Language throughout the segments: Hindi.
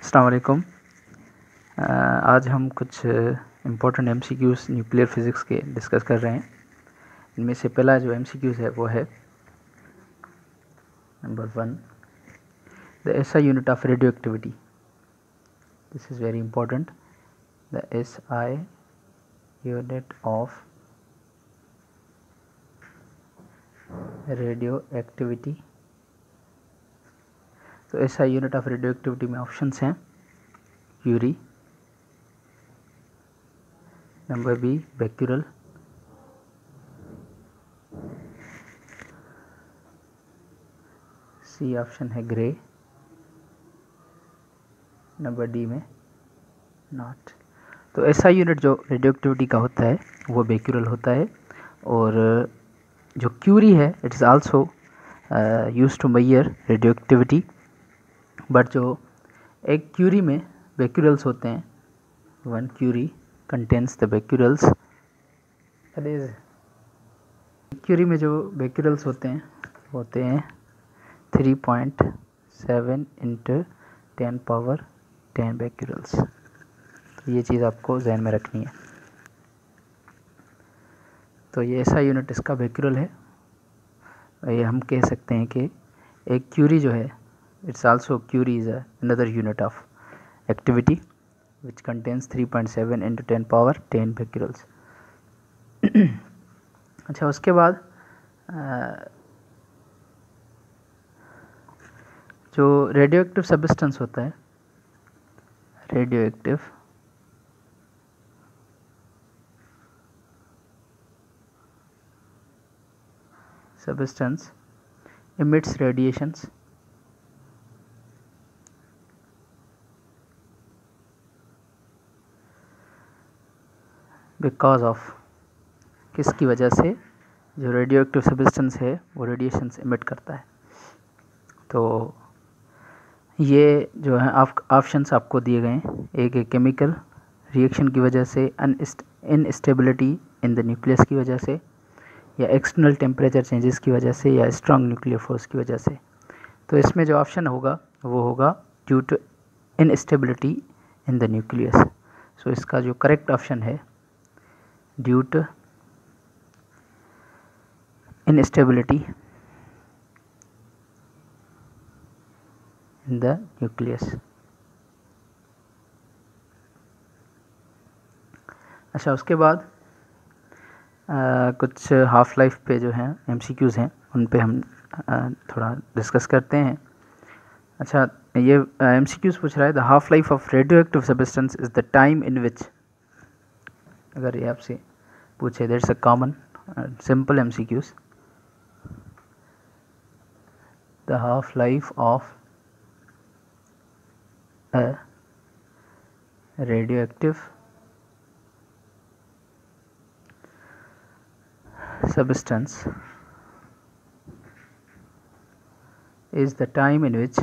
अस्सलाम वालेकुम। आज हम कुछ इम्पोर्टेंट एमसीक्यूज़ न्यूक्लियर फिज़िक्स के डिस्कस कर रहे हैं। इनमें से पहला जो एमसीक्यूज़ है वो है number 1, the SI unit of radioactivity. This is very important. The SI unit of radioactivity. तो SI unit of radioactivity में ऑप्शंस हैं curie, number B becquerel, C option है ग्रे, नंबर डी में नॉट। तो एसआई यूनिट जो रेडियो एक्टिविटी का होता है वो बेक्यूरल होता है, और जो क्यूरी है it is also use to measure radioactivity, but जो एक क्यूरी में बेक्यूरल्स होते हैं, one curie contains the becquerels, that is curie में जो बेक्यूरल्स होते हैं 3.7 इंटू 10 बेक्यूरल्स। तो ये चीज़ आपको जहन में रखनी है। तो ये ऐसा यूनिट इसका बेक्यूरल है। ये हम कह सकते हैं कि एक क्यूरी जो है it's also curie is another unit of activity which contains 3.7 into 10 becquerels. अच्छा, उसके बाद जो रेडियो एक्टिव सब्सटेंस होता है, radio active substance emits radiations because of, किसकी वजह से? जो रेडियो एक्टिव सब्सटेंस है वो रेडिएशंस एमिट करता है। तो ये जो है ऑप्शंस आपको दिए गए हैं, एक केमिकल रिएक्शन की वजह से, इनस्टेबिलिटी इन द न्यूक्लियस की वजह से, या एक्सटर्नल टेम्परेचर चेंजेस की वजह से, या स्ट्रॉन्ग न्यूक्लियर फोर्स की वजह से। तो इसमें जो ऑप्शन होगा वो होगा due to instability in the nucleus. So इसका जो करेक्ट ऑप्शन है due to instability in the nucleus. अच्छा, उसके बाद कुछ हाफ लाइफ पे जो हैं एमसीक्यूज़ हैं उन पे हम थोड़ा डिस्कस करते हैं। अच्छा, ये एमसीक्यूज़ पूछ रहा है the half life of radio active substance is the time in which. अगर ये आपसे पूछे, that's a common simple MCQs. The half life of a radioactive substance is the time in which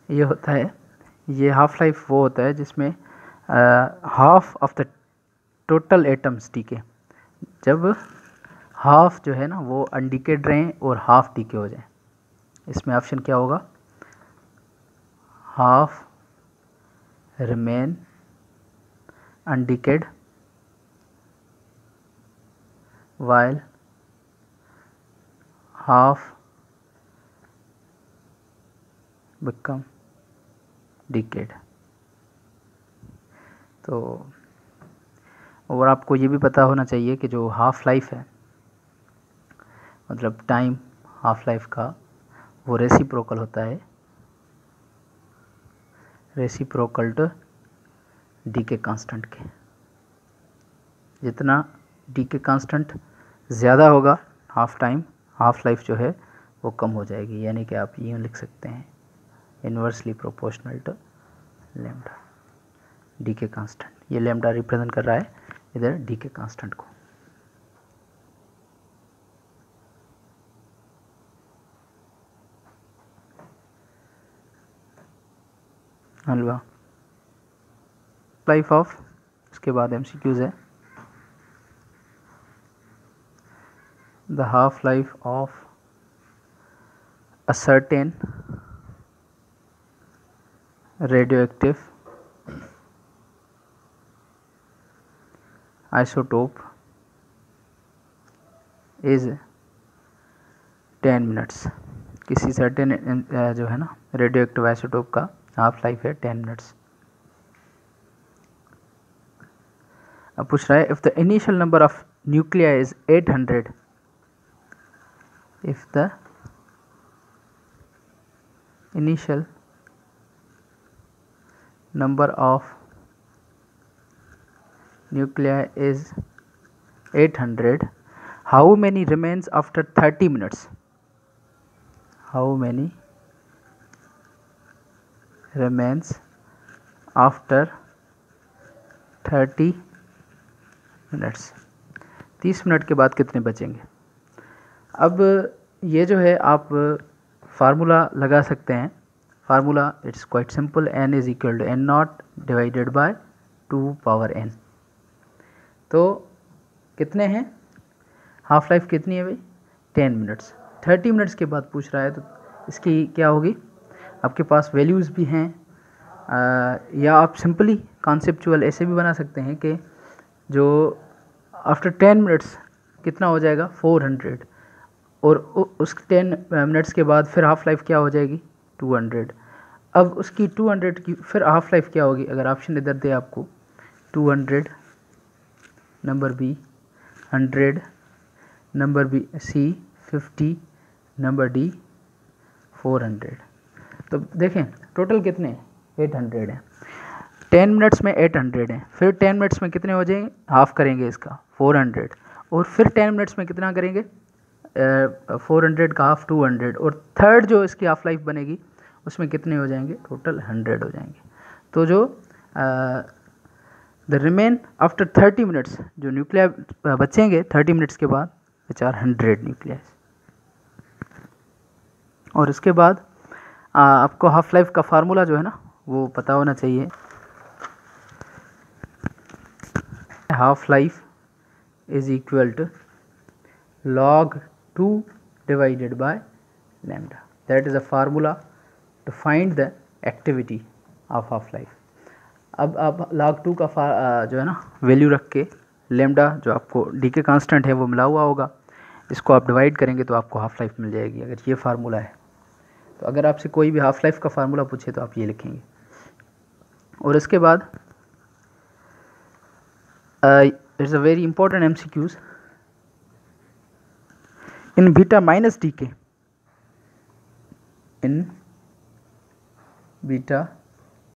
ये होता है, ये हाफ लाइफ वो होता है जिसमें half of the total atoms decay, जब हाफ जो है ना वो अनडिकेड रहें और हाफ डीके हो जाए। इसमें ऑप्शन क्या होगा? Half remain undecayed while half become decayed। तो और आपको ये भी पता होना चाहिए कि जो हाफ लाइफ है, मतलब टाइम हाफ लाइफ का, वो रेसिप्रोकल होता है, रेसिप्रोकल टू डीके कांस्टेंट के। जितना डीके कांस्टेंट ज़्यादा होगा हाफ लाइफ जो है वो कम हो जाएगी। यानी कि आप यूँ लिख सकते हैं inversely proportional to lambda decay constant. ये लैम्डा रिप्रेजेंट कर रहा है इधर डीके कांस्टेंट को। हलवा लाइफ ऑफ, उसके बाद एमसीक्यूज़ है the half life of a certain radioactive isotope is 10 minutes. किसी सर्टेन जो है ना रेडियोएक्टिव आइसोटोप का हाफ लाइफ है 10 मिनट्स। अब पूछ रहा है if the initial number of nuclei is 800, if the initial number of nuclei is 800, how many remains after 30 minutes? How many remains after 30 minutes? 30 minute के बाद कितने बचेंगे? अब ये जो है आप फार्मूला लगा सकते हैं। Formula it's quite simple, n is equal to n not divided by 2 power n। तो कितने हैं, हाफ लाइफ कितनी है भाई 10 मिनट्स। 30 मिनट्स के बाद पूछ रहा है तो इसकी क्या होगी, आपके पास वैल्यूज़ भी हैं या आप सिंपली कॉन्सेप्चुअल ऐसे भी बना सकते हैं कि जो आफ्टर 10 मिनट्स कितना हो जाएगा 400, और उस 10 मिनट्स के बाद फिर हाफ लाइफ क्या हो जाएगी 200। अब उसकी 200 की फिर हाफ लाइफ क्या होगी, अगर ऑप्शन इधर दे आपको 200, number B 100, number B C 50, number D 400। तो देखें टोटल कितने 800 हैं। 10 मिनट्स में 800 हैं, फिर 10 मिनट्स में कितने हो जाएंगे, हाफ करेंगे इसका 400, और फिर 10 मिनट्स में कितना करेंगे 400 का हाफ 200, और थर्ड जो इसकी हाफ लाइफ बनेगी उसमें कितने हो जाएंगे, टोटल 100 हो जाएंगे। तो जो द रिमेन आफ्टर 30 मिनट्स जो न्यूक्लिया बचेंगे 30 मिनट्स के बाद विच आर 100 न्यूक्लिया। और इसके बाद आपको हाफ लाइफ का फार्मूला जो है ना वो पता होना चाहिए। Half life is equal to log 2 divided by lambda, that is a formula to find the activity of half life। अब आप log 2 का जो है ना वैल्यू रख के लैम्डा जो आपको डी के कांस्टेंट है वो मिला हुआ होगा, इसको आप डिवाइड करेंगे तो आपको हाफ लाइफ मिल जाएगी, अगर ये फार्मूला है। तो अगर आपसे कोई भी हाफ लाइफ का फार्मूला पूछे तो आप ये लिखेंगे। और इसके बाद it's a very important MCQs in beta minus decay, in beta